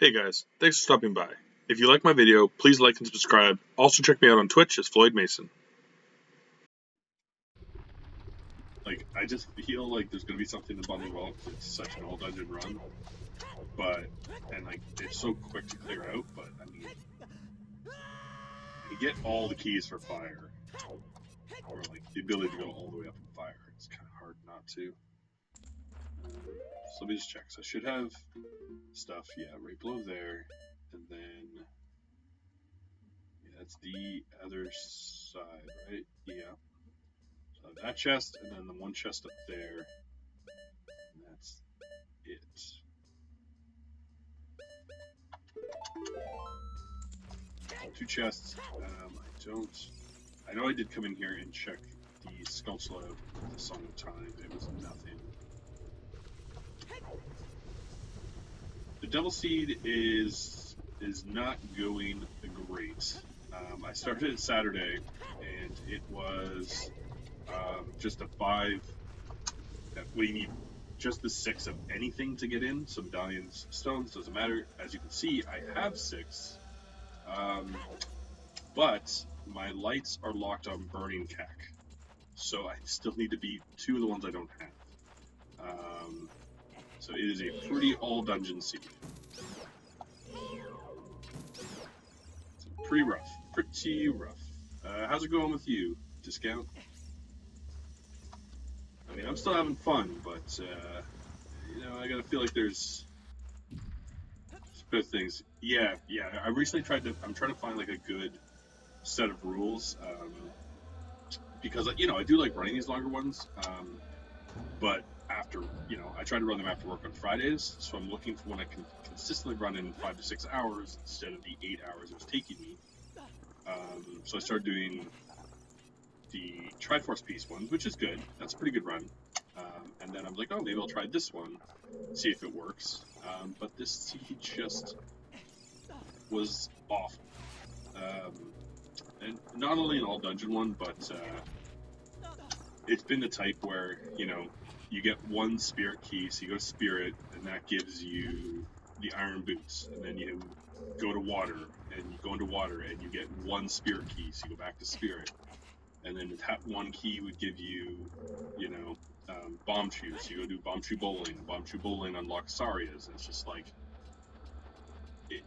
Hey guys, thanks for stopping by. If you like my video, please like and subscribe. Also check me out on Twitch as Floyd Mason. Like, I just feel like there's gonna be something in Bundle Well because it's such an all dungeon run. And like, it's so quick to clear out, but I mean, you get all the keys for fire. Or like, the ability to go all the way up in fire. It's kind of hard not to. So let me just check. So I should have stuff, yeah, right below there. And then, yeah, that's the other side, right? Yeah. So that chest, and then the one chest up there. And that's it. Two chests. I know I did come in here and check the sculpture out with the Song of Time. It was nothing. The Devil Seed is not going great. I started it Saturday, and it was just a 5. We need just the 6 of anything to get in. So medallions, stones, doesn't matter. As you can see, I have 6. But my lights are locked on burning cack, so I still need to beat 2 of the ones I don't have. So it is a pretty all dungeon seed. It's pretty rough. Pretty rough. How's it going with you, Discount? I mean, I'm still having fun, but I gotta feel like there's good things. Yeah. I recently I'm trying to find like a good set of rules, because I do like running these longer ones, but after I try to run them after work on Fridays, so I'm looking for when I can consistently run in 5 to 6 hours instead of the 8 hours it was taking me. So I started doing the Triforce Piece ones, which is good. That's a pretty good run. And then I'm like, oh, maybe I'll try this one, see if it works. But this seed just was awful. And not only an all dungeon one, but it's been the type where you get 1 spirit key, so you go to spirit, and that gives you the iron boots, and then you go to water, and you go into water, and you get 1 spirit key, so you go back to spirit, and then that 1 key would give you, bomb shoes, so you go do bomb shoe bowling unlocks Sarias, and it's just like,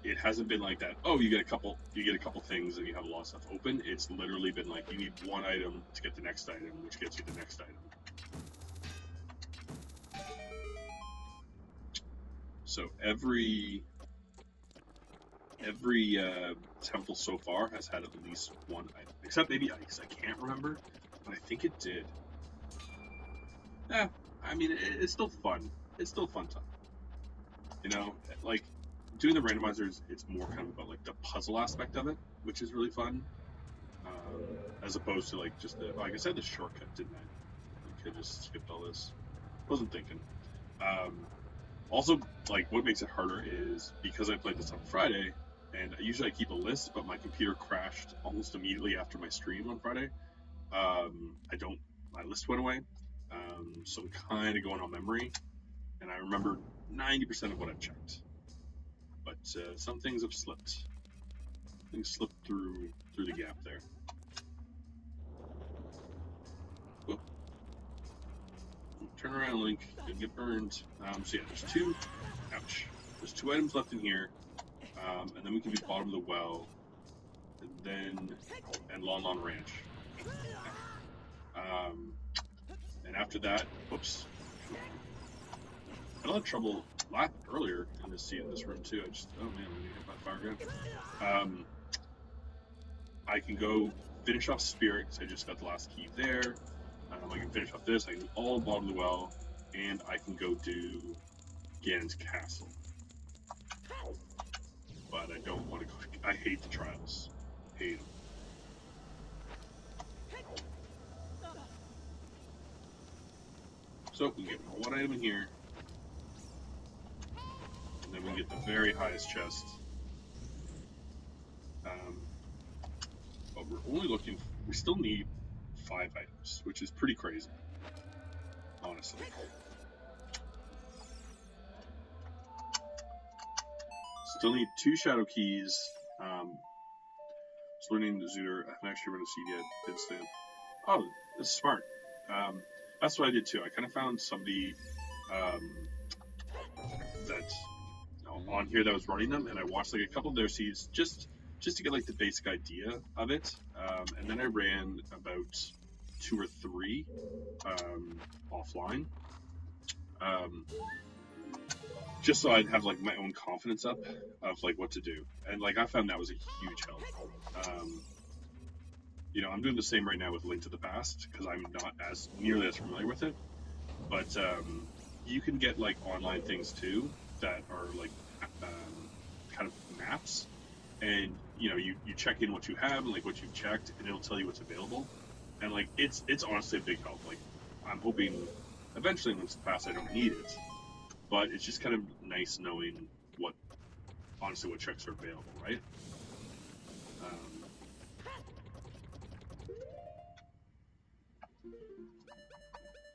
it hasn't been like that. Oh, you get a couple things and you have a lot of stuff open. It's literally been like you need 1 item to get the next item, which gets you the next item. So every temple so far has had at least 1 item, except maybe ice. I can't remember, but I think it did. I mean, it's still fun. It's still fun time. Like doing the randomizers, it's more kind of about like the puzzle aspect of it, which is really fun, as opposed to like just like I said, the shortcut, didn't I? I could just skipped all this. Wasn't thinking. Also, like what makes it harder is because I played this on Friday, and usually I keep a list, but my computer crashed almost immediately after my stream on Friday. My list went away, so I'm kind of going on memory, and I remember 90% of what I've checked. But some things have slipped. Things slipped through the gap there. Whoop. Turn around, Link. Didn't get burned. So yeah, there's 2. Ouch. There's 2 items left in here, and then we can do bottom of the well, and Lon Lon Ranch. And after that, whoops. I had a lot of trouble earlier in this room too. Oh man, I'm gonna hit by fire gun. I can go finish off Spirit, because I just got the last key there. I can finish off this, I can do all bottom of the well, and I can go do Ganon's Castle. But I don't want to go. I hate the trials. Hate them. So we get 1 item in here, and then we get the very highest chest. But we're only looking. We still need 5 items, which is pretty crazy, honestly. Still need 2 shadow keys. Just learning the Zooter. I haven't actually run a seed yet. Instant. Oh, that's smart. That's what I did too. I kind of found somebody that on here that was running them, and I watched like a couple of their seeds just to get like the basic idea of it. And then I ran about 2 or 3 offline. Just so I'd have like my own confidence up of like what to do, and like I found that was a huge help. I'm doing the same right now with Link to the Past because I'm not as nearly as familiar with it, but you can get like online things too that are like kind of maps, and you check in what you have and like what you've checked, and it'll tell you what's available, and like it's honestly a big help. Like I'm hoping eventually in Link to the Past I don't need it. But it's just kind of nice knowing what checks are available, right?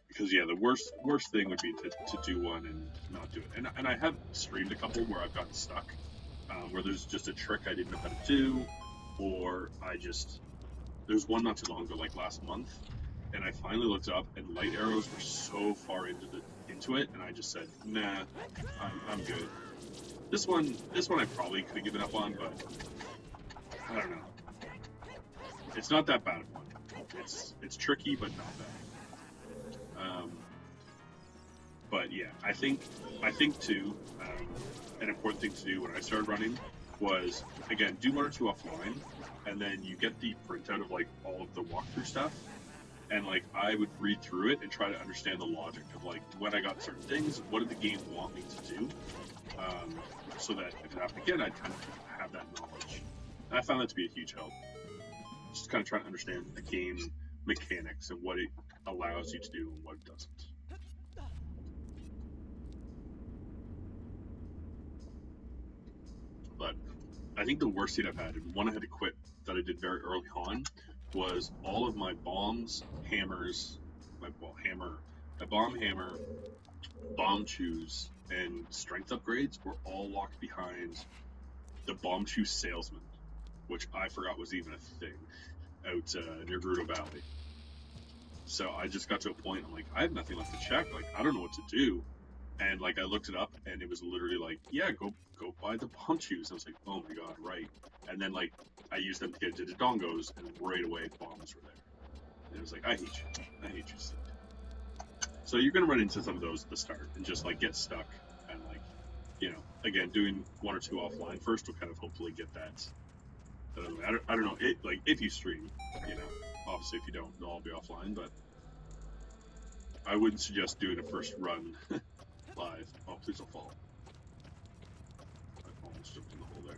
Because yeah, the worst thing would be to do one and not do it. And I have streamed a couple where I've gotten stuck, where there's just a trick I didn't know how to do, or there's one not too long ago, like last month, and I finally looked up and light arrows were so far into it, and I just said, nah, I'm good. This one I probably could have given up on, but I don't know. It's not that bad of one. It's tricky, but not bad. But yeah, I think too, an important thing to do when I started running was, again, do 1 or 2 offline, and then you get the printout of like all of the walkthrough stuff, and like I would read through it and try to understand the logic of like when I got certain things, what did the game want me to do, so that if it happened again, I'd kind of have that knowledge. And I found that to be a huge help. Just kind of trying to understand the game mechanics and what it allows you to do and what it doesn't. But I think the worst seed I've had, and one I had to quit that I did very early on, was all of my bombs, hammers, my bomb hammer, bomb chews, and strength upgrades were all locked behind the bomb chew salesman, which I forgot was even a thing out near Gerudo Valley. So I just got to a point, I'm like, I have nothing left to check. Like, I don't know what to do. And like I looked it up, and it was literally like, yeah, go buy the bomb chews. I was like, oh my god, right. And then like I used them to get into the dongos, and right away bombs were there. And it was like, I hate you, Steve. So you're gonna run into some of those at the start, and just like get stuck, and like, again, doing 1 or 2 offline first will kind of hopefully get that. I don't know. Like if you stream, obviously if you don't, they'll all be offline. But I wouldn't suggest doing a first run live. Oh, please don't fall. I almost jumped in the hole there.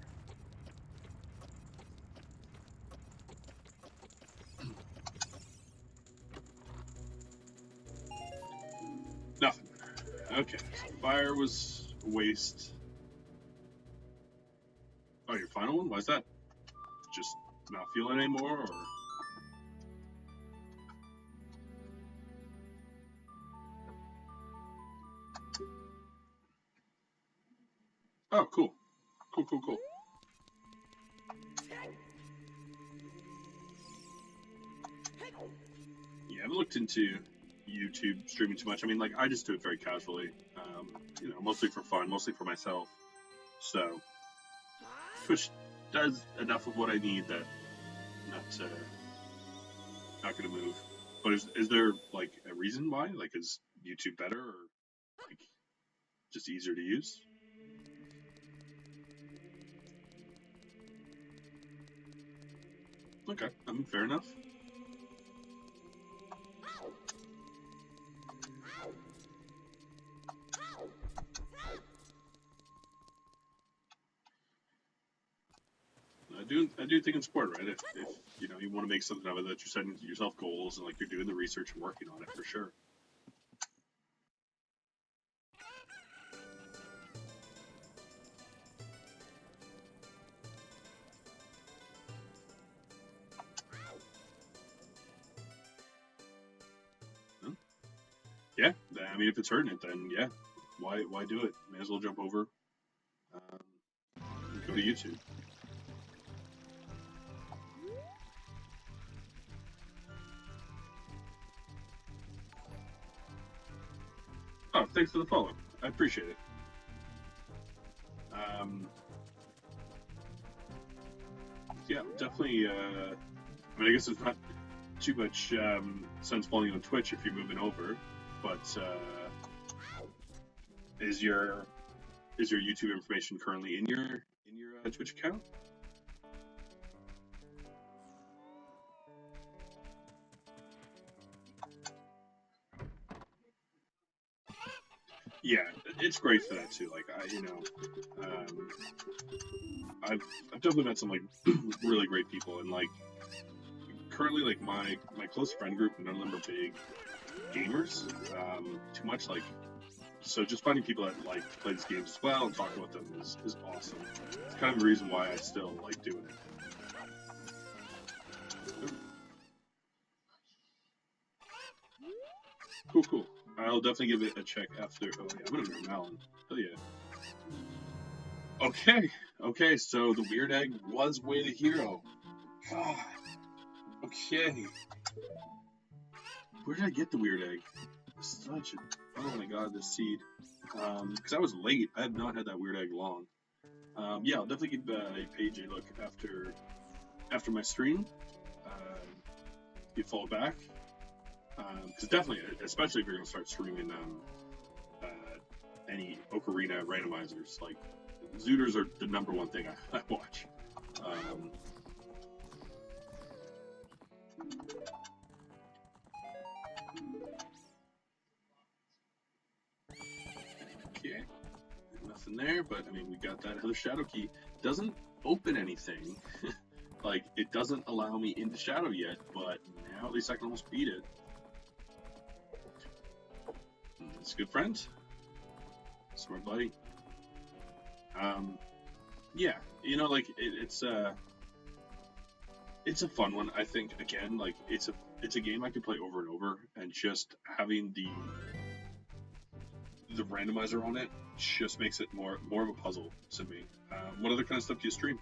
Nothing. Okay, so fire was a waste. Oh, your final one? Why is that? Just not feeling anymore, or? Oh, cool. Cool. Yeah, I haven't looked into YouTube streaming too much. I mean, like, I just do it very casually, mostly for fun, mostly for myself. So, Twitch does enough of what I need that not going to move. But is there, like, a reason why? Like, is YouTube better, or, like, just easier to use? Okay, I mean, fair enough. I do think it's important, right? If you want to make something of it, that you're setting yourself goals and like you're doing the research and working on it for sure. Yeah, I mean, if it's hurting it, then yeah, why do it? May as well jump over. Go to YouTube. Oh, thanks for the follow. I appreciate it. Yeah, definitely. I mean, I guess it's not too much sense following on Twitch if you're moving over, but is your YouTube information currently in your Twitch account? Yeah, it's great for that too. Like I've definitely met some like really great people, and like currently like my close friend group, none of them are big gamers. Too much like. So just finding people that like to play these games as well and talking with them is awesome. It's kind of the reason why I still like doing it. Cool. I'll definitely give it a check after. Oh yeah, I'm gonna be Malin. Hell yeah. Okay. So the weird egg was way the hero. God. Okay. Where did I get the weird egg? Such a. Oh my god, this seed. Because I was late. I have not had that weird egg long. Yeah, I'll definitely give a page a look after my stream. You follow back. Because definitely, especially if you're going to start streaming any Ocarina randomizers, like Zooters are the #1 thing I watch. Okay, nothing there, but I mean, we got that other shadow key. Doesn't open anything. Like, it doesn't allow me into shadow yet, but now at least I can almost beat it. It's a good friend. Smart buddy. Yeah, you know, like it's a fun one. I think again, like it's a game I can play over and over, and just having the randomizer on it just makes it more of a puzzle to me. What other kind of stuff do you stream?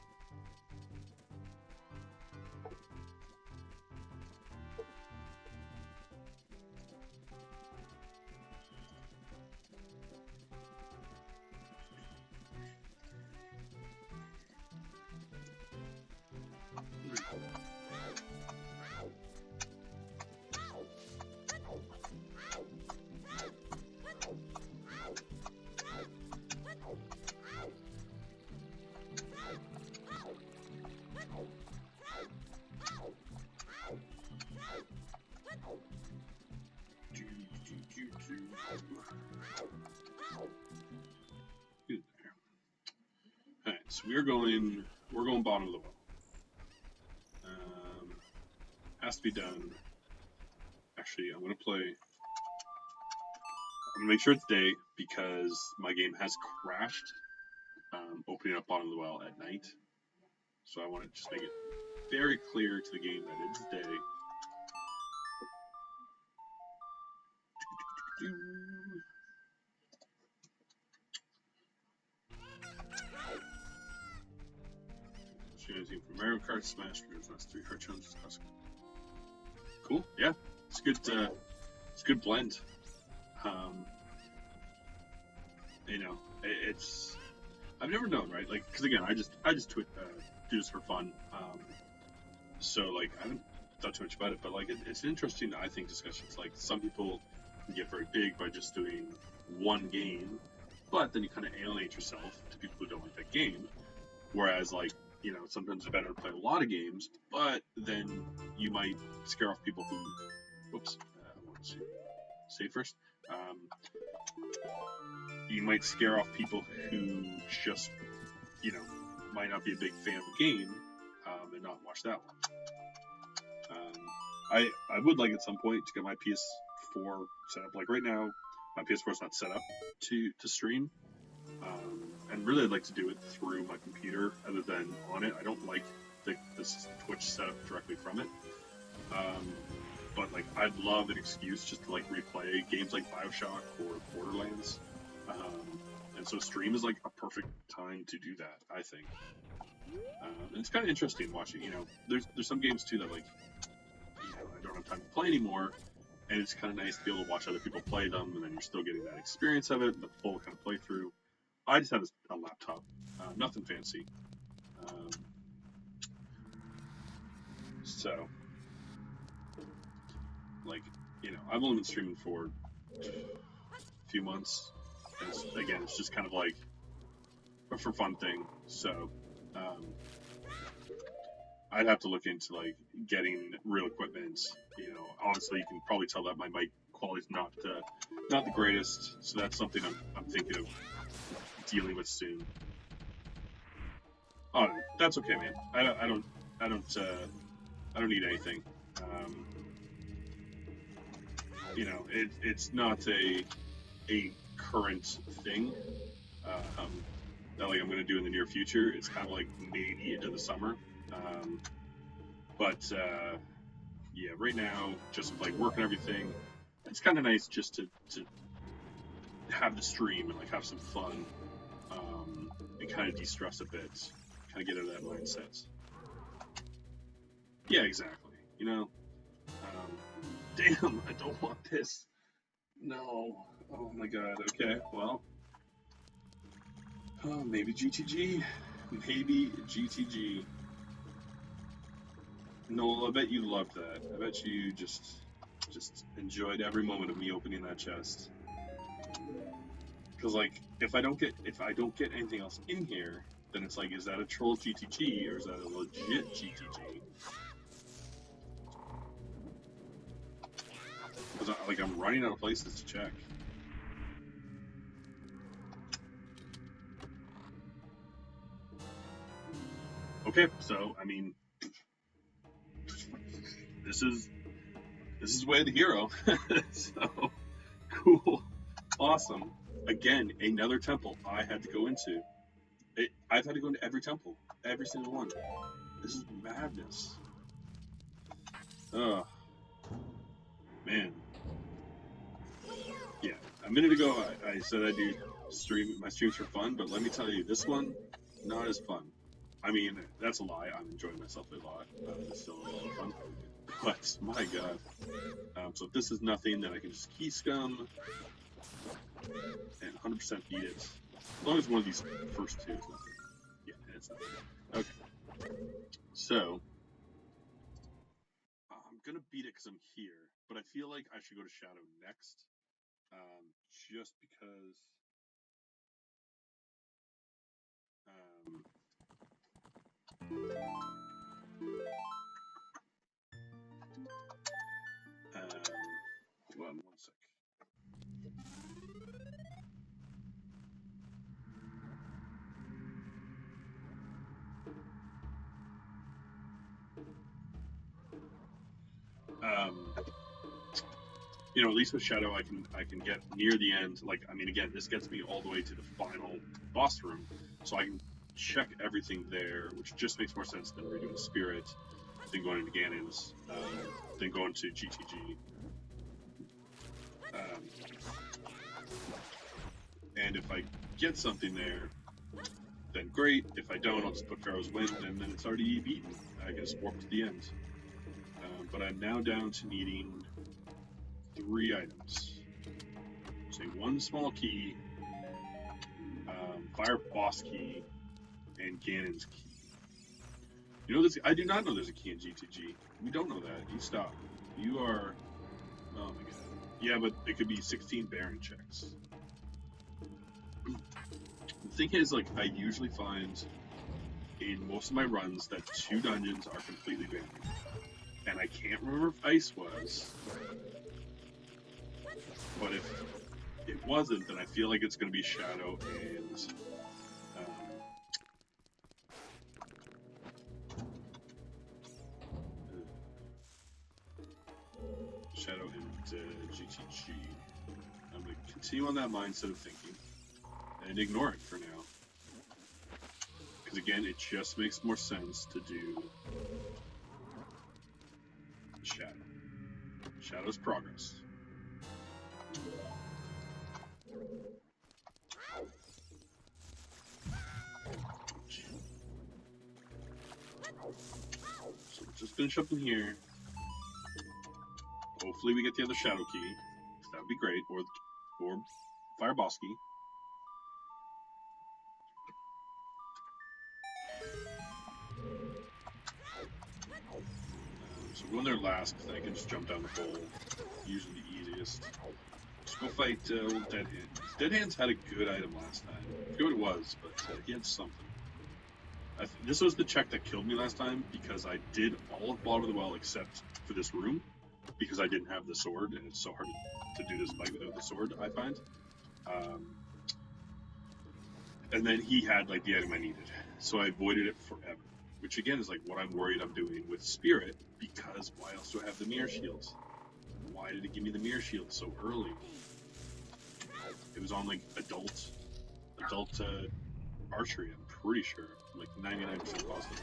Alright, so we're going bottom of the well. Has to be done. Actually, I'm gonna make sure it's day because my game has crashed opening up bottom of the well at night. So I want to just make it very clear to the game that it's day. Anything from Mario Kart, Smash Bros. Last 3 Heart Challenges. Cool, yeah, it's good. It's a good blend. You know, it's I've never known, right? Like, because again, I just do this for fun. So like I haven't thought too much about it, but like it's interesting. I think discussions like some people can get very big by just doing one game, but then you kind of alienate yourself to people who don't like that game. Whereas like, you know, sometimes it's better to play a lot of games, but then you might scare off people who. Whoops, I want to save first. You might scare off people who just, you know, might not be a big fan of the game and not watch that one. I would like at some point to get my PS4 set up. Like right now, my PS4 is not set up to stream. And really I'd like to do it through my computer other than on it. I don't like this Twitch setup directly from it. But like I'd love an excuse just to like replay games like BioShock or Borderlands And so stream is like a perfect time to do that, I think. And it's kind of interesting watching. You know, there's some games too that like, you know, I don't have time to play anymore, and it's kind of nice to be able to watch other people play them, and then you're still getting that experience of it, the full kind of playthrough. I just have a laptop, nothing fancy. So, like, you know, I've only been streaming for a few months. And again, it's just kind of like a for fun thing. So, I'd have to look into like getting real equipment. You know, honestly, you can probably tell that my mic quality is not the greatest. So that's something I'm thinking of dealing with soon. Oh, that's okay, man. I don't need anything. You know, it's not a current thing that like I'm gonna do in the near future. It's kind of like maybe into the summer. But yeah, right now, just with like work and everything, it's kind of nice just to have the stream and like have some fun, and kind of de-stress a bit, kind of get out of that mindset. Yeah, exactly. You know, damn, I don't want this. No. Oh my god. Okay. Well. Oh, maybe GTG. Maybe GTG. Noel, I bet you loved that. I bet you just enjoyed every moment of me opening that chest. Because like, if I don't get anything else in here, then it's like, is that a troll GTG or is that a legit GTG? Because like I'm running out of places to check. Okay, so I mean, this is Way of the Hero. So cool, awesome. Again, another temple I had to go into. I've had to go into every temple, every single one. This is madness. Oh man. Yeah, a minute ago I said I do my streams for fun, but let me tell you, this one not as fun. I mean, that's a lie. I'm enjoying myself a lot. It's still a lot of fun. But my god. So if this is nothing, then I can just key scum and 100% beat it. As long as one of these first two is nothing. Yeah, it's nothing. Okay. So I'm gonna beat it because I'm here, but I feel like I should go to Shadow next, just because. Hold on one sec. You know, at least with Shadow, I can get near the end. Like, I mean, again, this gets me all the way to the final boss room, so I can check everything there, which just makes more sense than redoing Spirit, then going into Ganon's, then going to GTG. And if I get something there, then great. If I don't, I'll just put Pharaoh's Wind, and then it's already beaten. I can just warp to the end. But I'm now down to needing 3 items. Say 1 small key, Fire Boss key, and Ganon's key. You know this? I do not know there's a key in GTG. We don't know that. You stop. You are. Oh my god. Yeah, but it could be 16 Baron checks. The thing is, like, I usually find in most of my runs that 2 dungeons are completely banned. And I can't remember if Ice was. But if it wasn't, then I feel like it's going to be Shadow and. Shadow and GTG. I'm going to continue on that mindset of thinking and ignore it for now. Because again, it just makes more sense to do Shadow. Shadow's progress. finish up in here. Hopefully we get the other Shadow Key. That would be great. Or Fire Boss Key. So we're going there last because I can just jump down the hole. Usually the easiest. Let's go fight old Dead Hands. Dead Hands had a good item last time. I forget what it was, but he had something. This was the check that killed me last time because I did all of Bottom of the Well except for this room because I didn't have the sword, and it's so hard to do this fight without the sword, I find. And then he had like the item I needed, so I avoided it forever. Which again is like what I'm worried I'm doing with Spirit, because why else do I have the mirror shields? Why did it give me the mirror shield so early? It was on like adult archery, I'm pretty sure. I'm like 99% positive.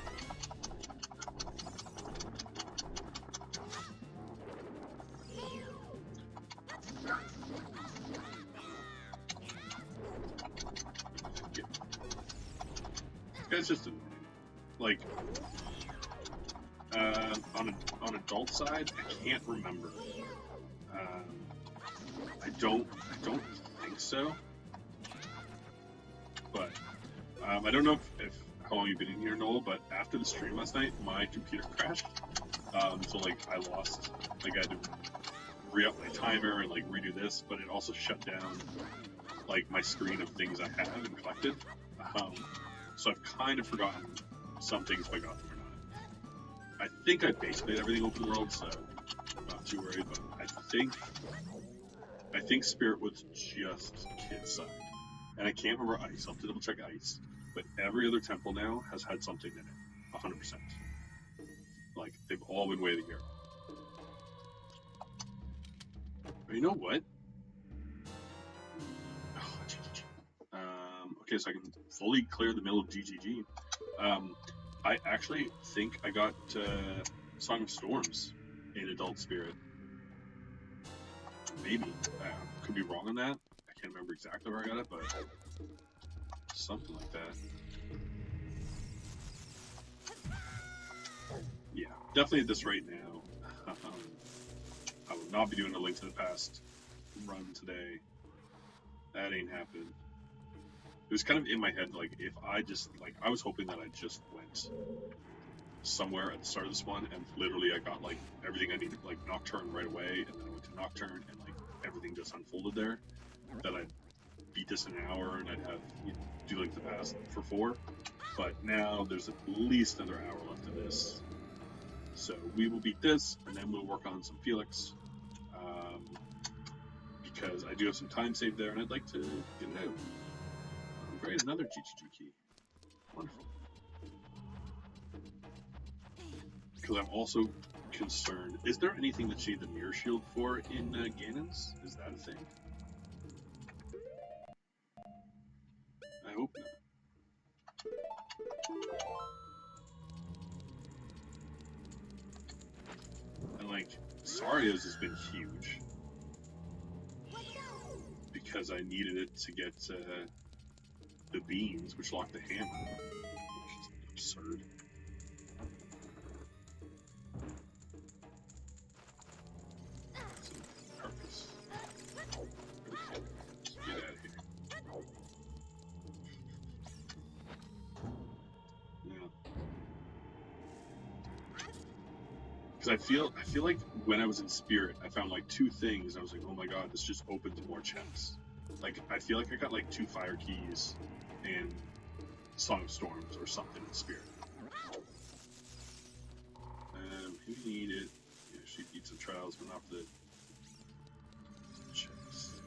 It's just like on adult side, I can't remember. I don't think so. But I don't know if how long you've been in here, Noel. But after the stream last night, my computer crashed. So like I lost. Like I had to re-up my timer and like redo this, but it also shut down like my screen of things I have and collected. So I've kind of forgotten some things if I got them or not. I think I basically had everything open world, so I'm not too worried. But I think Spirit was just Kid side, and I can't remember Ice. I'll have to double check Ice. But every other temple now has had something in it, 100%. Like they've all been waiting here. But you know what? Okay, so I can fully clear the middle of GGG. I actually think I got Song of Storms in Adult Spirit. Maybe. Could be wrong on that. I can't remember exactly where I got it, but something like that. Yeah, definitely at this right now. I will not be doing a Link to the Past run today. That ain't happening. It was kind of in my head, like, if I just, like, I was hoping that I just went somewhere at the start of this one, and literally I got, like, everything I needed, like, Nocturne right away, and then I went to Nocturne, and, like, everything just unfolded there, that I'd beat this in an hour, and I'd have, do, like, the past for 4, but now there's at least another hour left of this, so we will beat this, and then we'll work on some Felix, because I do have some time saved there, and I'd like to get it out. Great, another GGG key. Wonderful. Because I'm also concerned. Is there anything that you need the mirror shield for in Ganon's? Is that a thing? I hope not. And like, Saria's has been huge. Because I needed it to get the beans, which lock the hammer. Which is absurd. It's a purpose. Let's get out of here. Yeah. Because I feel like when I was in Spirit, I found like 2 things. And I was like, oh my god, this just opened more chests. Like, I feel like I got like 2 fire keys and Song of Storms or something in Spirit. Who needed? Yeah, she needs some trials, but not for the checks.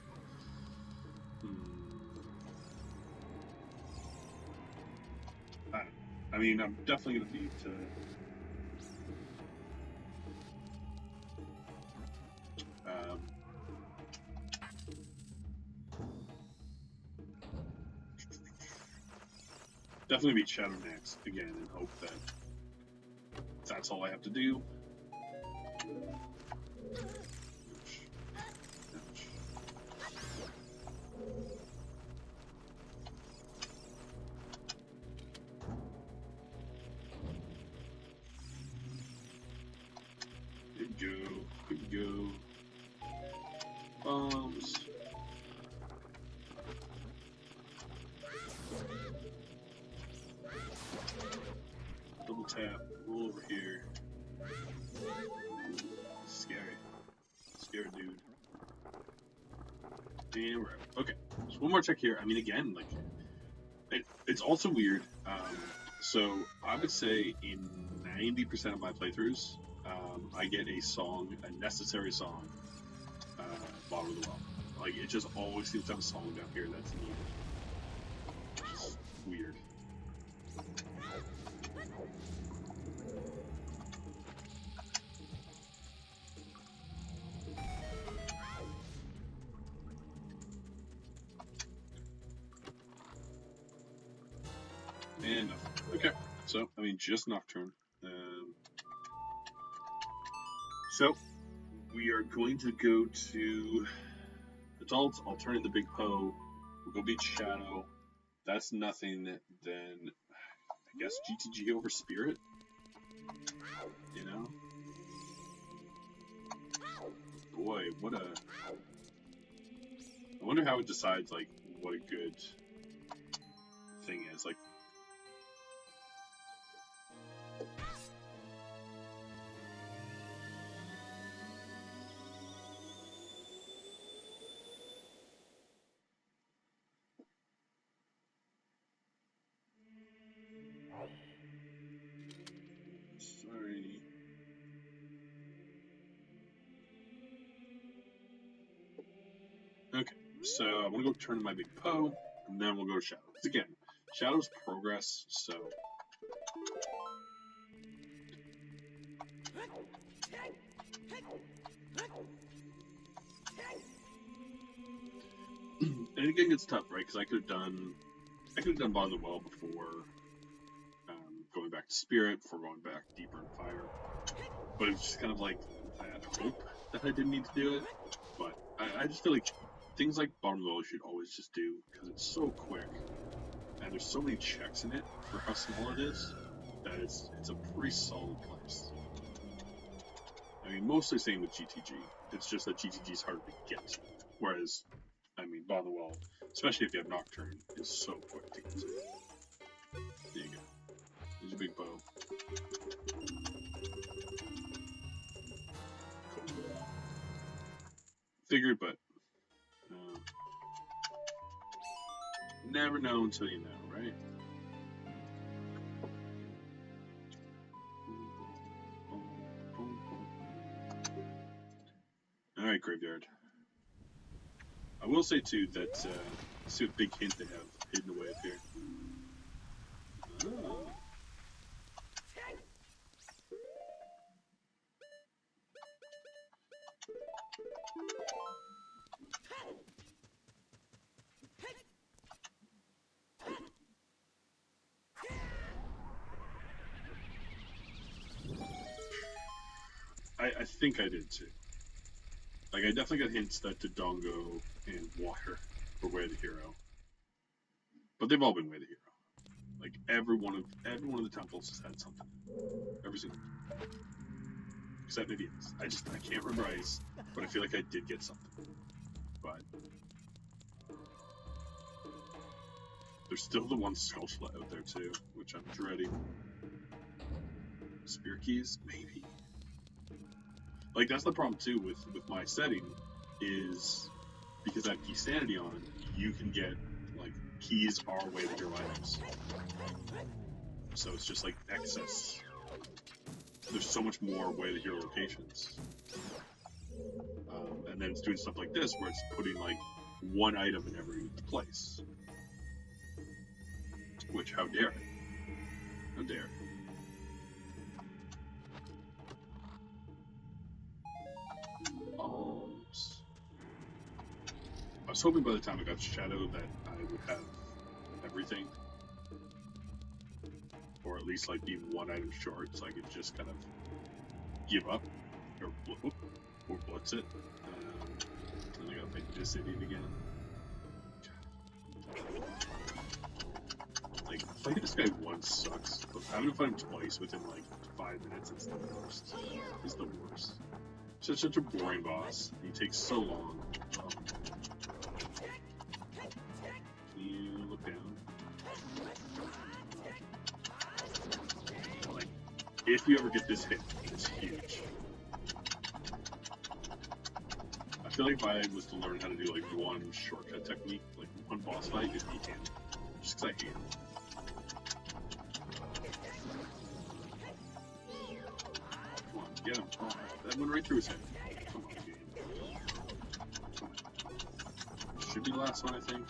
I mean, I'm definitely gonna need to. Definitely beat Shadow next again and hope that that's all I have to do. Ouch. Ouch. go. Good to go. Bombs. Double tap. Roll over here. Scary. Scary dude. And we're out. Okay. So one more check here. I mean, again, like, it's also weird. So I would say in 90% of my playthroughs, I get a song, a necessary song, bottom of the well. Like, it just always seems to have a song down here that's needed. Which is weird. And nothing. Okay, so, I mean, just Nocturne. So, we are going to go to Adults. I'll turn in the Big Poe. We'll go beat Shadow. That's nothing. Then, I guess GTG over Spirit. You know? Boy, what a... I wonder how it decides, like, what a good thing is. Like, sorry. Okay, so I'm gonna go turn in my Big Poe, and then we'll go to Shadow. Because again, Shadow's progress, so... And again, it's tough, right? Because I could have done Bottom of the Well before going back to Spirit, before going back deeper in Fire. But it's just kind of like that hope that I didn't need to do it. But I just feel like things like Bottom of the Well you should always just do, because it's so quick. And there's so many checks in it for how small it is, that it's a pretty solid place. I mean, mostly same with GTG. It's just that GTG is hard to get. Whereas, I mean, Bottom of the Well, especially if you have Nocturne, is so quick to get to. There you go. There's your Big Bow. Cool. Figured, but never know until you know, right? Alright, Graveyard. I will say, too, that, see what big hint they have hidden away up here. Oh. I think I did, too. Like, I definitely got hints that Dodongo and Water were Way of the Hero. But they've all been Way of the Hero. Like, every one of the temples has had something. Every single one. Except maybe Ice. I can't remember Ice, but I feel like I did get something. But there's still the one Skullflat out there, too, which I'm dreading. Spear Keys? Maybe. Like, that's the problem, too, with my setting, is because I have Keysanity on, you can get, like, keys are Way of the Hero items. So it's just, like, excess. There's so much more Way of the Hero locations. And then it's doing stuff like this, where it's putting, like, one item in every place. Which, how dare it? How dare it? I was hoping by the time I got to Shadow that I would have everything. Or at least like be one item short, so I could just kind of give up. Or blitz it. Then I gotta fight this idiot again. Like, fighting this guy once sucks, but having to fight him twice within like 5 minutes is the worst. It's the worst. Such a boring boss. He takes so long. Can you look down? Like, if you ever get this hit, it's huge. I feel like if I was to learn how to do like one shortcut technique, like one boss fight, it'd be him. Just because I hate him. Come on, get him. Oh, that went right through his head. Come on, game. Should be the last one, I think.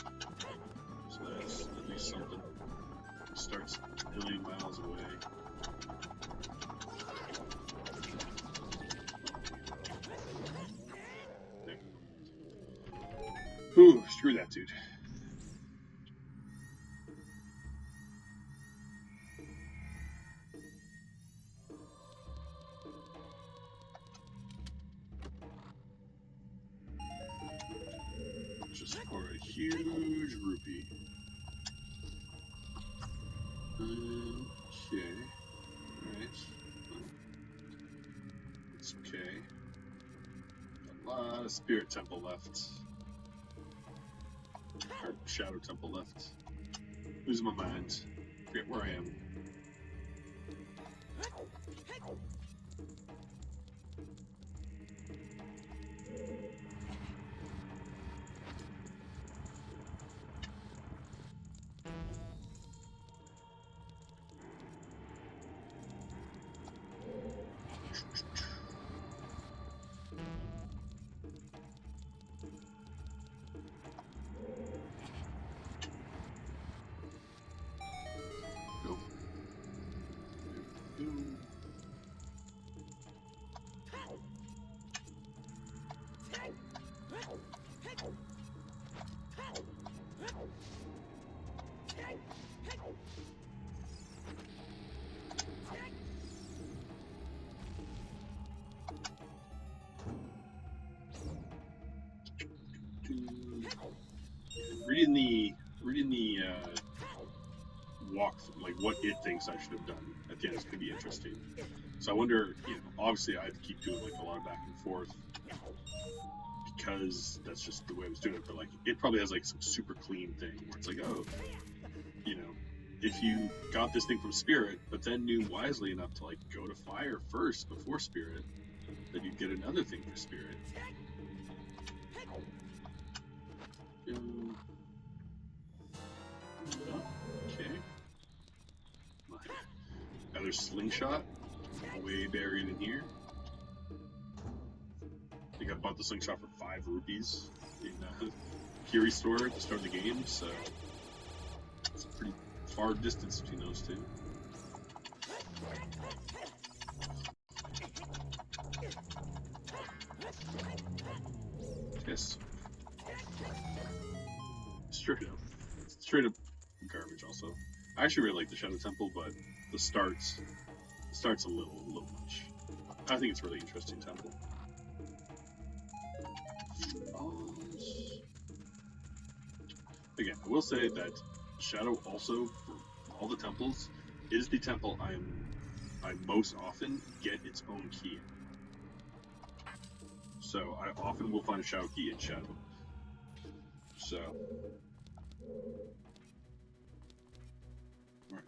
So that's at least something. It starts a million miles away. There. Whew, screw that dude. Just for a huge rupee. Okay. Alright. It's okay. A lot of Spirit Temple left. Or Shadow Temple left. Losing my mind. Forget where I am. Go. Reading the walk, like what it thinks I should have done at the end is going to be interesting. So I wonder, obviously I have to keep doing like a lot of back and forth because that's just the way I was doing it. But like, it probably has like some super clean thing where it's like, oh, if you got this thing from Spirit, but then knew wisely enough to like go to Fire first before Spirit, then you'd get another thing for Spirit. Okay. Another slingshot, way buried in here. I think I bought the slingshot for 5 rupees in Kiri store at the start of the game, so it's a pretty far distance between those two. Yes. Straight up garbage. Also, I actually really like the Shadow Temple, but the start's a little much. I think it's a really interesting temple. Again, I will say that Shadow also, for all the temples, is the temple I most often get its own key in. So I often will find a Shadow key in Shadow. So, right.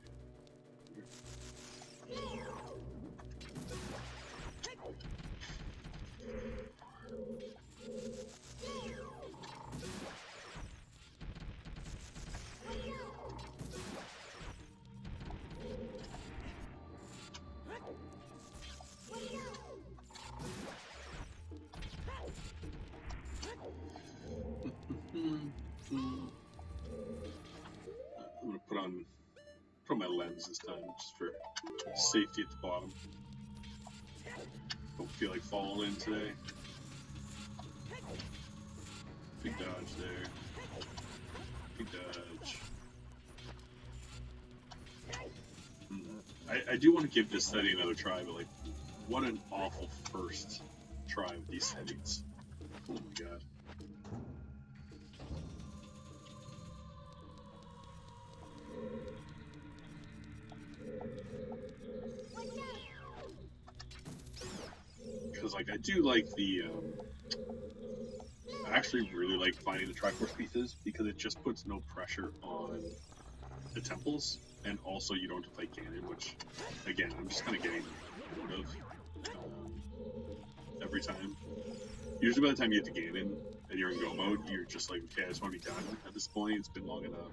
I'm gonna put on my lens this time, just for safety at the bottom. Don't feel like falling in today. Big dodge there. Big dodge. I do want to give this setting another try, but like, what an awful first try with these settings. Oh my god. because like I do like the. I actually really like finding the Triforce pieces because it just puts no pressure on the temples, and also you don't have to fight Ganon, which, again, I'm just kind of getting bored of every time. Usually by the time you get to Ganon and you're in Go mode, you're just like, okay, I just want to be done at this point. It's been long enough.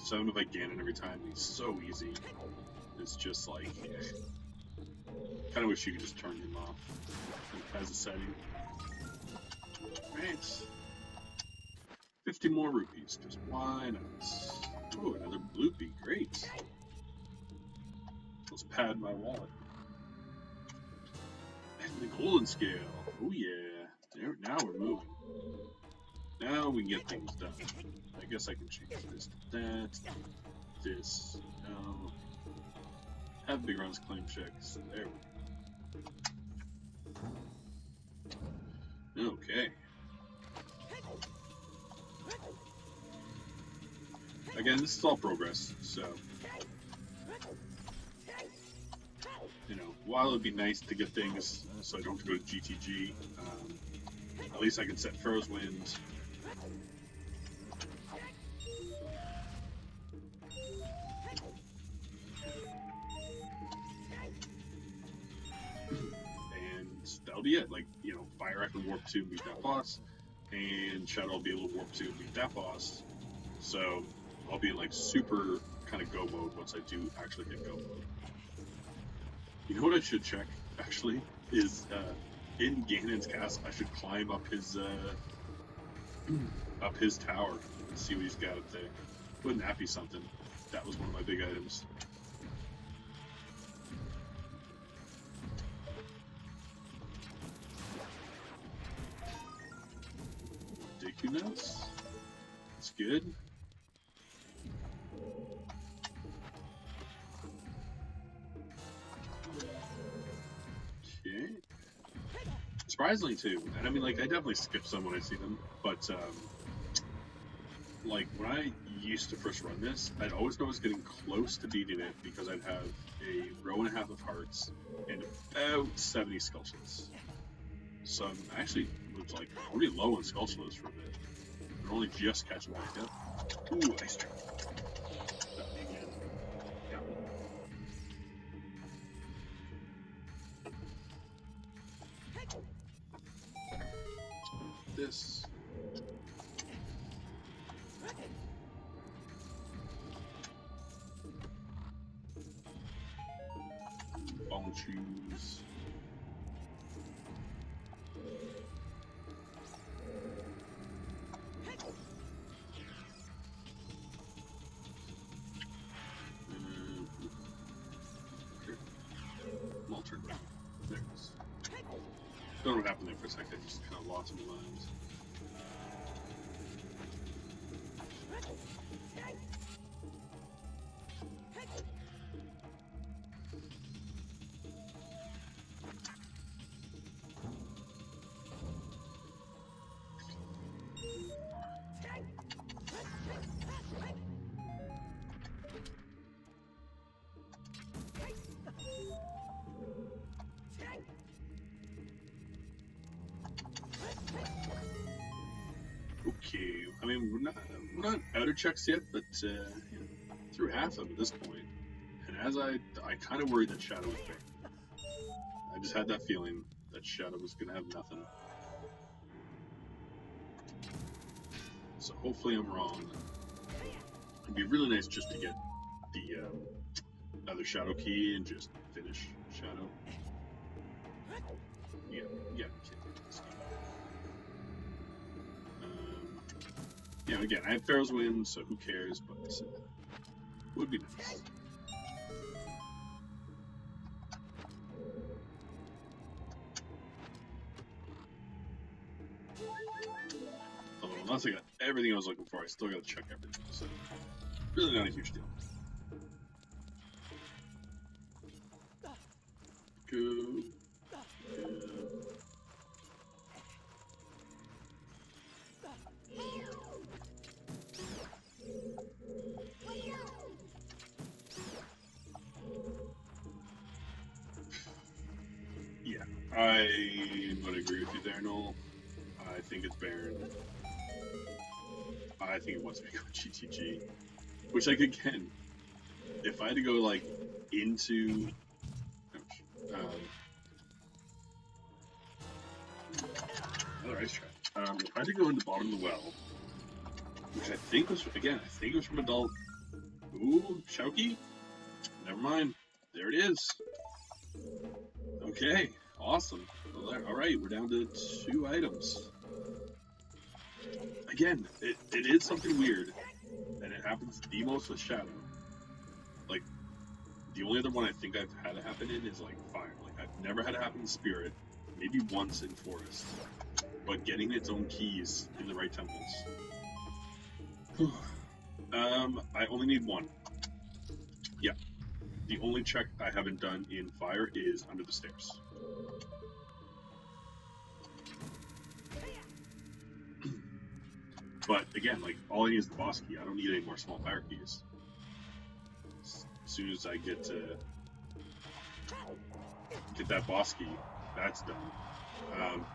So I'm gonna fight Ganon every time. He's so easy. It's just like, kind of wish you could just turn him off as a setting. Right. 50 more rupees, because why not? Oh, another bloopy, great. Let's pad my wallet. And the golden scale. Oh yeah. There, now we're moving. Now we can get things done. I guess I can change this to that. This. No. Have big runs claim checks. There we go. Okay. Again, this is all progress, so, you know, while it'd be nice to get things so I don't have to go to GTG, at least I can set Pharaoh's Wind. And that'll be it. Like, you know, Fire I can warp to and beat that boss, and Shadow I'll be able to warp to and beat that boss. So I'll be in like super kind of go mode once I do actually hit go mode. You know what I should check actually is in Ganon's castle I should climb up his tower and see what he's got up there. Wouldn't that be something? That was one of my big items. Deku nuts. That's good. Okay. Surprisingly too, and I mean like I definitely skip some when I see them, but like when I used to first run this, I'd always know I was getting close to beating it because I'd have a row and a half of hearts and about 70 Skulltulas. So I'm actually was like pretty low on Skulltulas for a bit. I'm only just catching back up. Ooh, ice trap. This. Ball shoes. Maltern. There it is. Don't know what happened there for a second. I just kind of lost my mind. Okay, I mean we're not outer checks yet, but you know, through half of them at this point. And as I kind of worried that Shadow was back. I just had that feeling that Shadow was gonna have nothing. So hopefully I'm wrong. It'd be really nice just to get the other Shadow key and just finish Shadow. Yeah, yeah. You know, again, I have Pharaoh's Wind, so who cares, but would be nice. Although, unless I got everything I was looking for, I still gotta check everything, so really not a huge deal. Go. I'm going to agree with you there, Noel. I think it's Baron. I think it wants me to go GTG. Which, like, again, if I had to go, like, into... another ice trap. If I had to go in the bottom of the well, which I think was, again, I think it was from adult... Ooh, Shouky? Never mind. There it is. Okay, awesome. Alright, we're down to 2 items. Again, it is something weird, and it happens the most with Shadow. Like, the only other one I think I've had it happen in is, like, Fire. Like, I've never had it happen in Spirit, maybe once in Forest. But getting its own keys in the right temples. I only need 1. Yeah. The only check I haven't done in Fire is under the stairs. But again, like, all I need is the boss key. I don't need any more small fire keys. As soon as I get that boss key, that's done.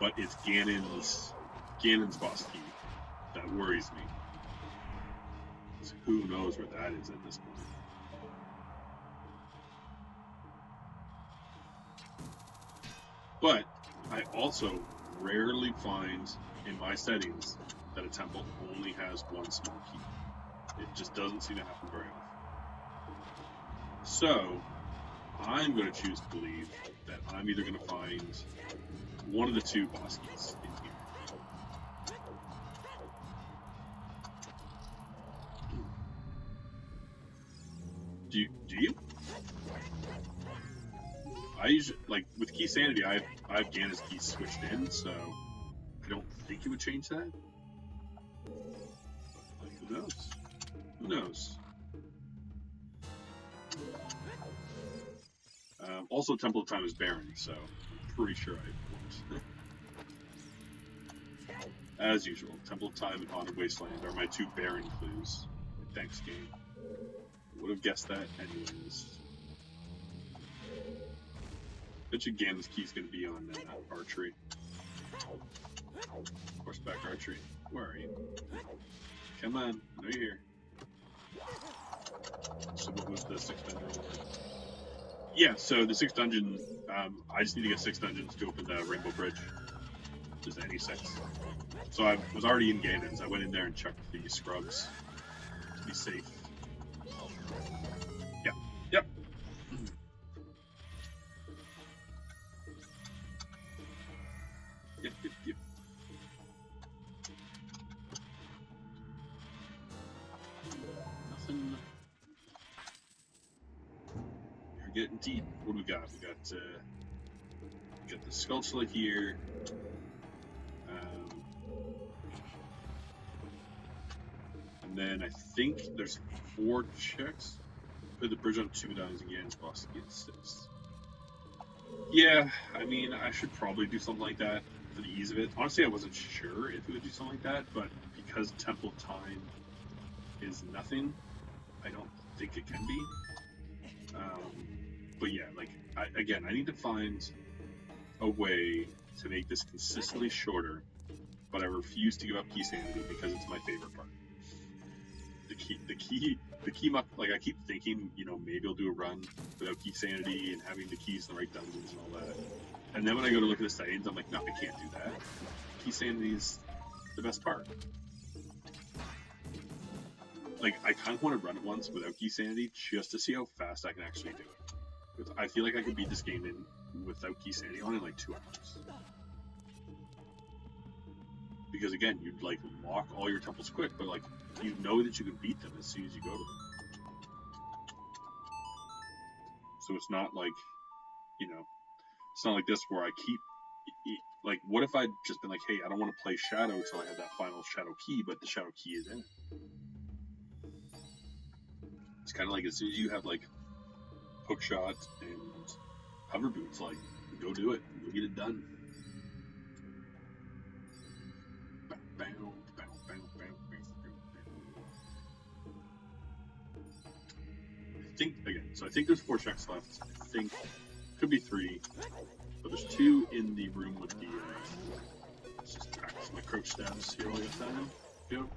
But it's Ganon's boss key that worries me. So who knows where that is at this point. But I also rarely find in my settings that a temple only has 1 small key. It just doesn't seem to happen very often. So, I'm going to choose to believe that I'm either going to find one of the 2 boss keys in here. Do you? I usually, like, with Keysanity, I have Ganon's key switched in, so I don't think it would change that. Like, who knows? Who knows? Also, Temple of Time is Baron, so I'm pretty sure I won't. As usual, Temple of Time and Haunted Wasteland are my 2 Baron clues. Thanks, game. Would have guessed that anyways. Bet you Ganon's key's gonna be on archery. Horseback archery. Where are you? Come on, I know you're here. So what was the 6th dungeon? Yeah, so the 6th dungeon, I just need to get 6 dungeons to open the Rainbow Bridge. Just any 6. So I was already in Ganon's. I went in there and checked the scrubs to be safe. Yeah, yep. Yep. Nothing. You're getting deep. What do we got? We got the Skulltula here. And then I think there's 4 checks. Put the bridge on 2 dimes again. It's boss to get 6. Yeah, I mean, I should probably do something like that for the ease of it. Honestly, I wasn't sure if it would do something like that, but because Temple of Time is nothing, I don't think it can be. But yeah, like, I need to find a way to make this consistently shorter, but I refuse to give up Keysanity because it's my favorite part. The key, like, I keep thinking, you know, maybe I'll do a run without Keysanity and having the keys in the right dungeons and all that. And then when I go to look at the settings, I'm like, no, I can't do that. Keysanity's is the best part. Like, I kind of want to run it once without Keysanity just to see how fast I can actually do it. Because I feel like I could beat this game without Keysanity on in like 2 hours. Because again, you'd like lock all your temples quick, but like you know that you can beat them as soon as you go to them. So it's not like, you know, it's not like this where I keep, like, what if I'd just been like, hey, I don't want to play Shadow until I have that final Shadow key, but the Shadow key is in it. It's kind of like as soon as you have like hookshot and hover boots, like, go do it, go get it done. I think, again, so I think there's 4 checks left. I think, could be 3, But there's 2 in the room with the. Let's just practice my crouch stabs here while I got time. Go.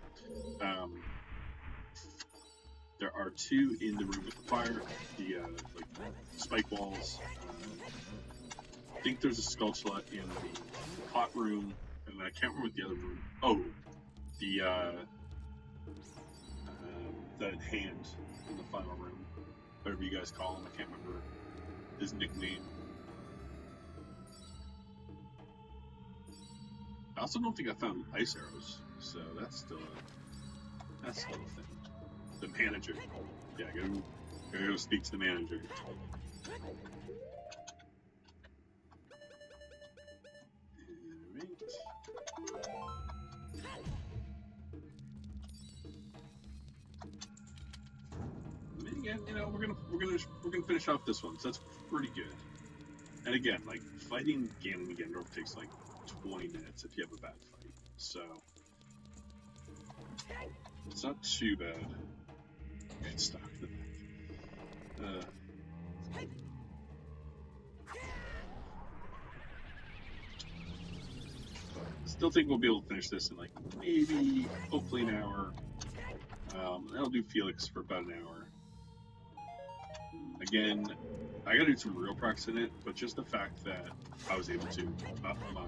There are 2 in the room with the fire, the like spike walls. I think there's a sculpture in the pot room, and I can't remember what the other room. Oh, the that hand in the final room, whatever you guys call him. I can't remember his nickname. I also don't think I found ice arrows, so that's still a thing. The manager. Yeah, gotta go speak to the manager. And again, you know, we're gonna finish off this one, so that's pretty good. And again, like fighting Ganon and Ganondorf takes like 20 minutes if you have a bad fight, so it's not too bad. Good stuff. Still think we'll be able to finish this in like maybe, hopefully an hour. I'll do Felix for about an hour. Again, I gotta do some real practice in it, but just the fact that I was able to up my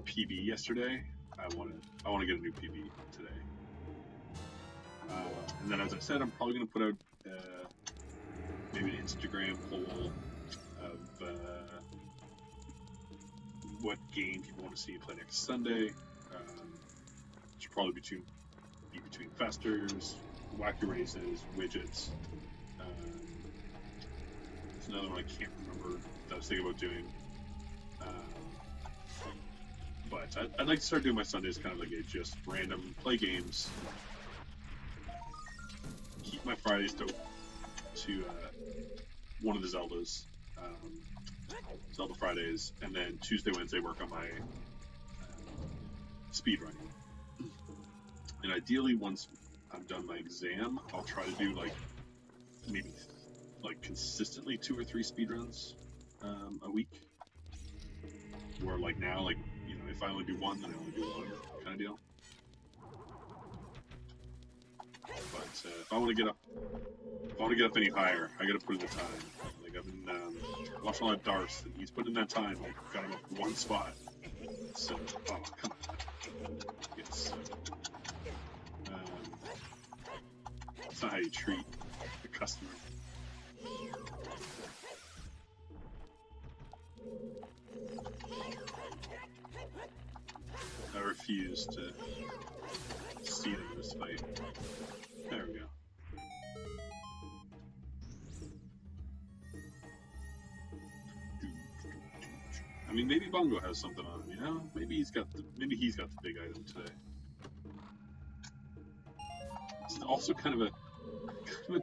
PB yesterday, I wanna get a new PB today. And then, as I said, I'm probably gonna put out maybe an Instagram poll of what game people want to see play next Sunday. Should probably be between Festers, Wacky Races, Widgets. There's another one I can't remember that I was thinking about doing. But I'd like to start doing my Sundays kind of like a just random play games. Keep my Fridays to one of the Zeldas. Zelda Fridays, and then Tuesday, Wednesday work on my speed running. And ideally, once I'm done my exam, I'll try to do like maybe like consistently 2 or 3 speed runs a week. Where like now, like you know, if I only do one, then I only do one kind of deal. But if I want to get up any higher, I got to put in the time. Like I've been watching a lot of Darth, and he's put in that time. Like got him up one spot. So, oh come on, yes. That's not how you treat the customer. I refuse to see them in this fight. There we go. I mean, maybe Bongo has something on him, you know? Maybe he's got the big item today. It's also kind of a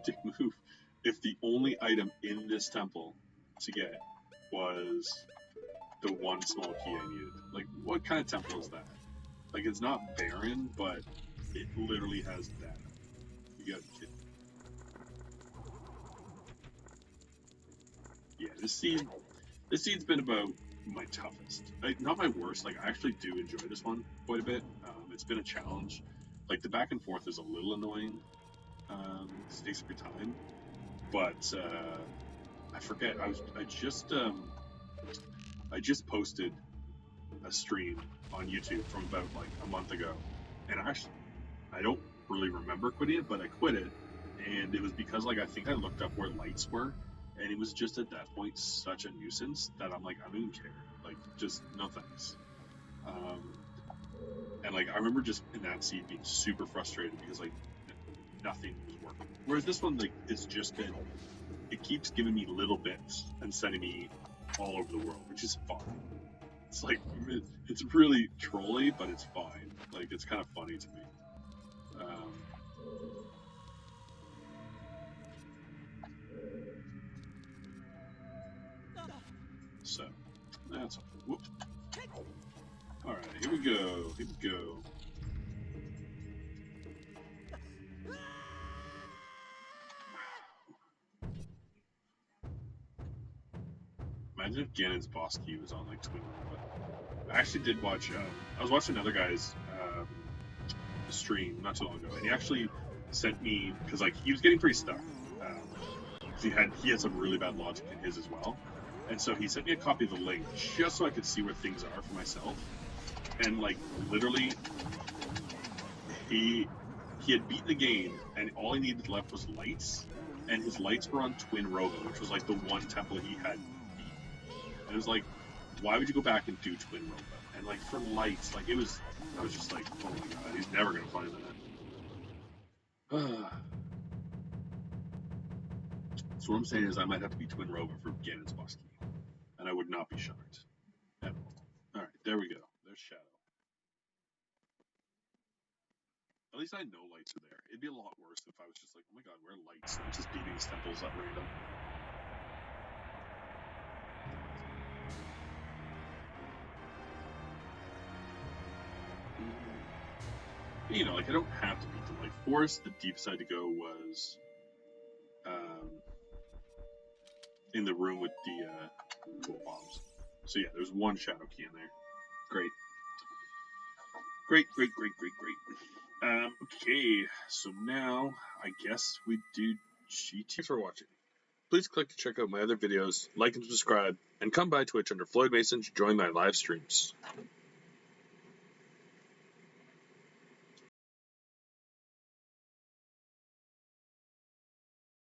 dick move if the only item in this temple to get was the one small key I needed. Like, what kind of temple is that? Like, it's not barren, but it literally has that. You gotta be kidding. Yeah, this seed's been about my toughest. Like, not my worst. Like, I actually do enjoy this one quite a bit. It's been a challenge. Like, the back and forth is a little annoying. It takes up your time. But I forget. I just posted a stream on YouTube from about like a month ago, and actually, I don't really remember quitting it, but I quit it, and it was because like I think I looked up where lights were, and it was just at that point such a nuisance that I'm like, I don't even care. Like, just no thanks. And like I remember just in that seed being super frustrated because like nothing was working. Whereas this one, like, it's just been, it keeps giving me little bits and sending me all over the world, which is fine. It's like, it's really trolly, but it's fine. Like, it's kind of funny to me. So, that's all. Whoop. Alright, here we go. Here we go. Imagine if Ganon's boss key was on like Twin Roba. I actually did watch. I was watching another guy's stream not too long ago, and he actually sent me because like he was getting pretty stuck. He had some really bad logic in his as well, and so he sent me a copy of the link just so I could see where things are for myself. And like literally, he had beaten the game, and all he needed left was lights, and his lights were on Twin Roba, which was like the one temple he had beat. And it was like, why would you go back and do Twin Roba? And like for lights, like I was just like, oh my god, he's never gonna find that. So what I'm saying is I might have to be Twin Roba for Ganon's boss key, and I would not be shocked at all. All right, there we go. There's Shadow. At least I know lights are there. It'd be a lot worse if I was just like, oh my god, where are lights? I'm just beating his temples at random. You know, like I don't have to beat them. Like Forest, the deep side to go was in the room with the gold bombs. So yeah, there's one shadow key in there. Great. Great. Okay, so now I guess we do GT. Thanks for watching. Please click to check out my other videos, like and subscribe, and come by Twitch under Floyd Mason to join my live streams.